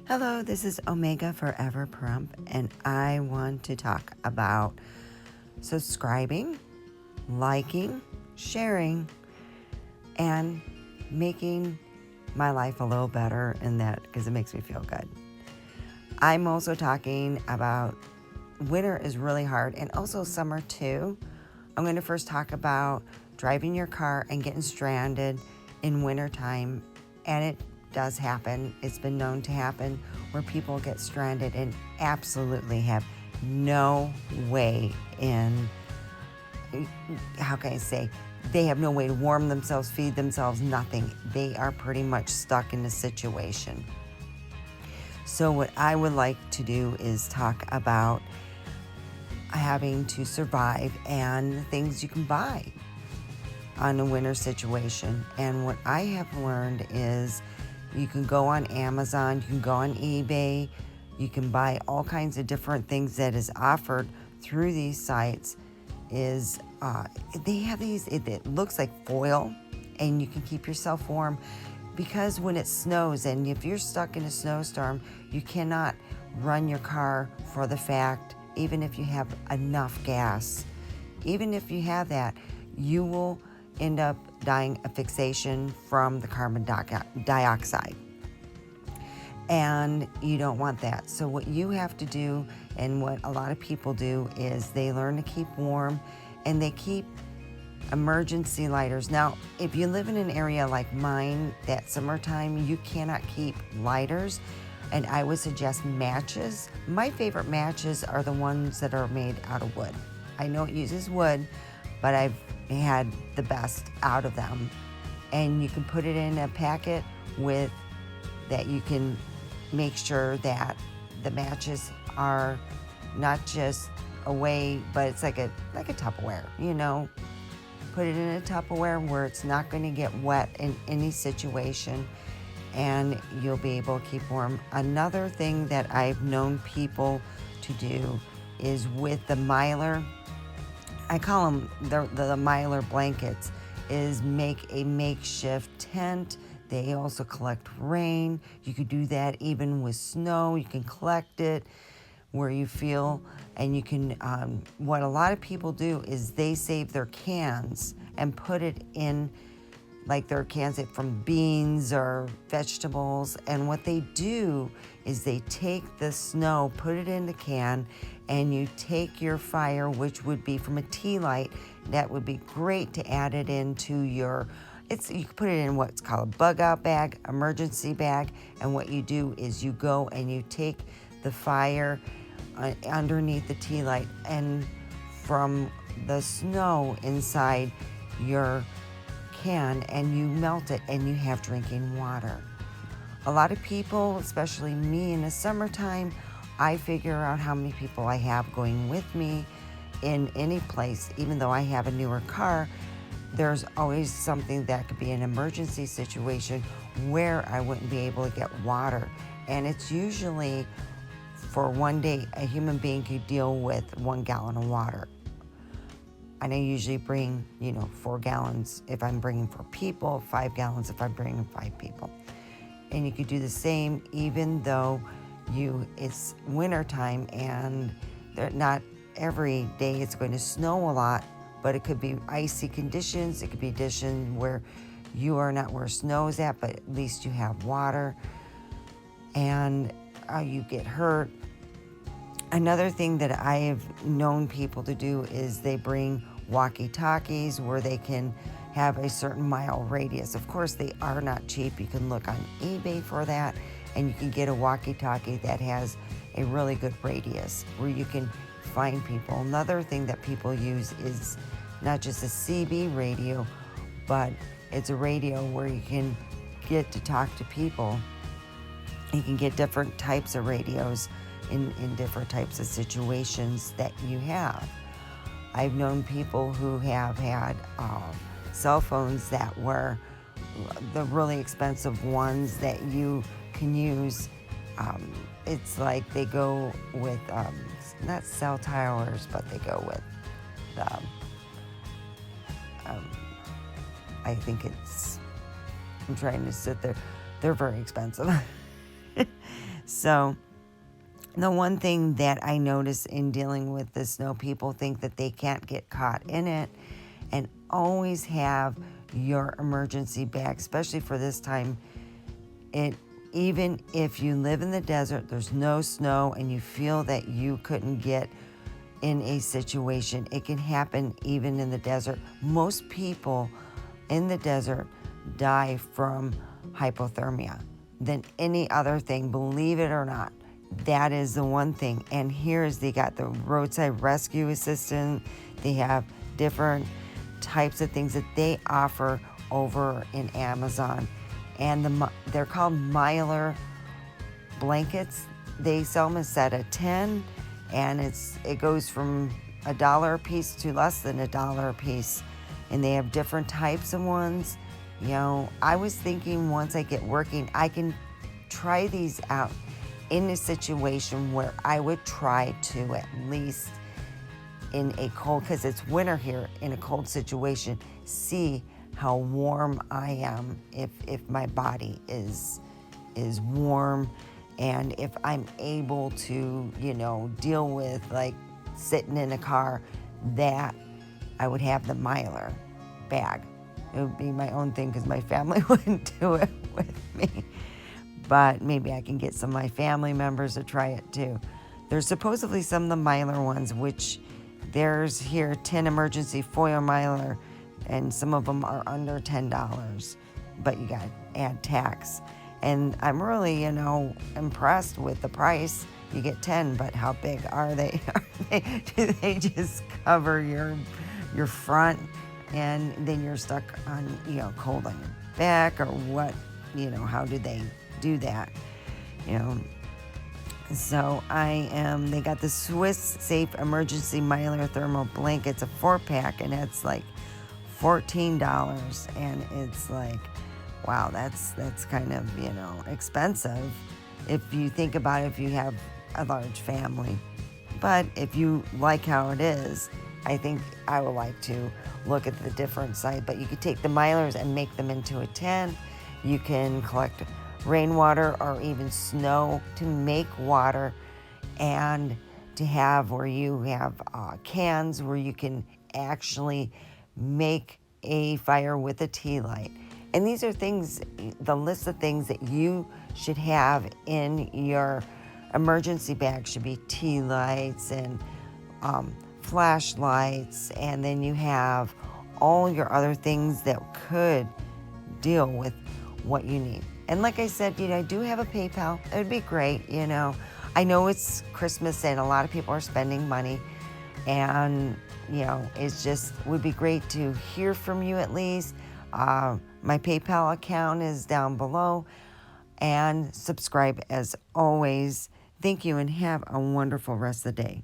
Hello, this is Omega Forever Prump, and I want to talk about subscribing, liking, sharing, and making my life a little better in that because it makes me feel good. I'm also talking about winter is really hard and also summer too. I'm going to first talk about driving your car and getting stranded in wintertime, and it does happen. It's been known to happen where people get stranded and absolutely have no way in, how can I say, they have no way to warm themselves, feed themselves, nothing. They are pretty much stuck in a situation. So what I would like to do is talk about having to survive and the things you can buy on a winter situation. And what I have learned is you can go on Amazon, you can go on eBay, you can buy all kinds of different things that is offered through these sites. They have these, it looks like foil, and you can keep yourself warm because when it snows and if you're stuck in a snowstorm, you cannot run your car for the fact, even if you have enough gas, even if you have that, you will end up dying of fixation from the carbon dioxide. And you don't want that. So what you have to do, and what a lot of people do, is they learn to keep warm and they keep emergency lighters. Now, if you live in an area like mine, that summertime, you cannot keep lighters. And I would suggest matches. My favorite matches are the ones that are made out of wood. I know it uses wood, but I've had the best out of them. And you can put it in a packet with that you can make sure that the matches are not just away, but it's like a Tupperware, you know. Put it in a Tupperware where it's not going to get wet in any situation, and you'll be able to keep warm. Another thing that I've known people to do is with the Mylar, I call them the Mylar blankets, is make a makeshift tent. They also collect rain. You could do that even with snow. You can collect it where you feel, and you can, what a lot of people do is they save their cans and put it in, like their cans from beans or vegetables. And what they do is they take the snow, put it in the can, and you take your fire, which would be from a tea light. That would be great to add it into your, you can put it in what's called a bug out bag, emergency bag. And what you do is you go and you take the fire underneath the tea light, and from the snow inside your can, and you melt it and you have drinking water. A lot of people, especially me in the summertime, I figure out how many people I have going with me in any place. Even though I have a newer car, there's always something that could be an emergency situation where I wouldn't be able to get water. And it's usually for one day a human being could deal with 1 gallon of water. And I usually bring, 4 gallons if I'm bringing 4 people, 5 gallons if I'm bringing 5 people. And you could do the same even though it's wintertime and not every day it's going to snow a lot, but it could be icy conditions. It could be conditions where you are not where snow is at, but at least you have water, and you get hurt. Another thing that I have known people to do is they bring walkie-talkies where they can have a certain mile radius. Of course, they are not cheap. You can look on eBay for that, and you can get a walkie-talkie that has a really good radius where you can find people. Another thing that people use is not just a CB radio, but it's a radio where you can get to talk to people. You can get different types of radios in different types of situations that you have. I've known people who have had cell phones that were the really expensive ones that you can use. It's like they go with, not cell towers, but they go with, I think it's, I'm trying to sit there. They're very expensive. So the one thing that I notice in dealing with the snow, people think that they can't get caught in it, and always have your emergency bag, especially for this time. Even if you live in the desert, there's no snow, and you feel that you couldn't get in a situation, it can happen even in the desert. Most people in the desert die from hypothermia than any other thing, believe it or not. That is the one thing. And they got the roadside rescue assistant. They have different types of things that they offer over in Amazon. And they're called Mylar blankets. They sell them a set of 10, and it goes from $1 a piece to less than $1 a piece. And they have different types of ones. I was thinking once I get working, I can try these out in a situation where I would try to, at least in a cold, because it's winter here, in a cold situation, see how warm I am, if my body is warm, and if I'm able to, deal with like sitting in a car, that I would have the Mylar bag. It would be my own thing because my family wouldn't do it with me. But maybe I can get some of my family members to try it too. There's supposedly some of the Mylar ones, which there's here 10 emergency foil Mylar, and some of them are under $10, but you got to add tax. And I'm really, impressed with the price. You get 10, but how big are they? Do they just cover your front, and then you're stuck on, cold on your back, or what? How do they do that? So they got the Swiss Safe Emergency Mylar Thermal Blankets, a 4-pack, and it's like $14. And it's like, wow, that's kind of, expensive if you think about it, if you have a large family. But if you like how it is, I think I would like to look at the different side. But you could take the Mylars and make them into a tent. You can collect rainwater or even snow to make water, and to have where you have cans where you can actually make a fire with a tea light. And these are things, the list of things that you should have in your emergency bag should be tea lights and flashlights, and then you have all your other things that could deal with what you need. And like I said, I do have a PayPal. It would be great, I know it's Christmas and a lot of people are spending money, and it's just would be great to hear from you at least. My PayPal account is down below, and subscribe as always. Thank you, and have a wonderful rest of the day.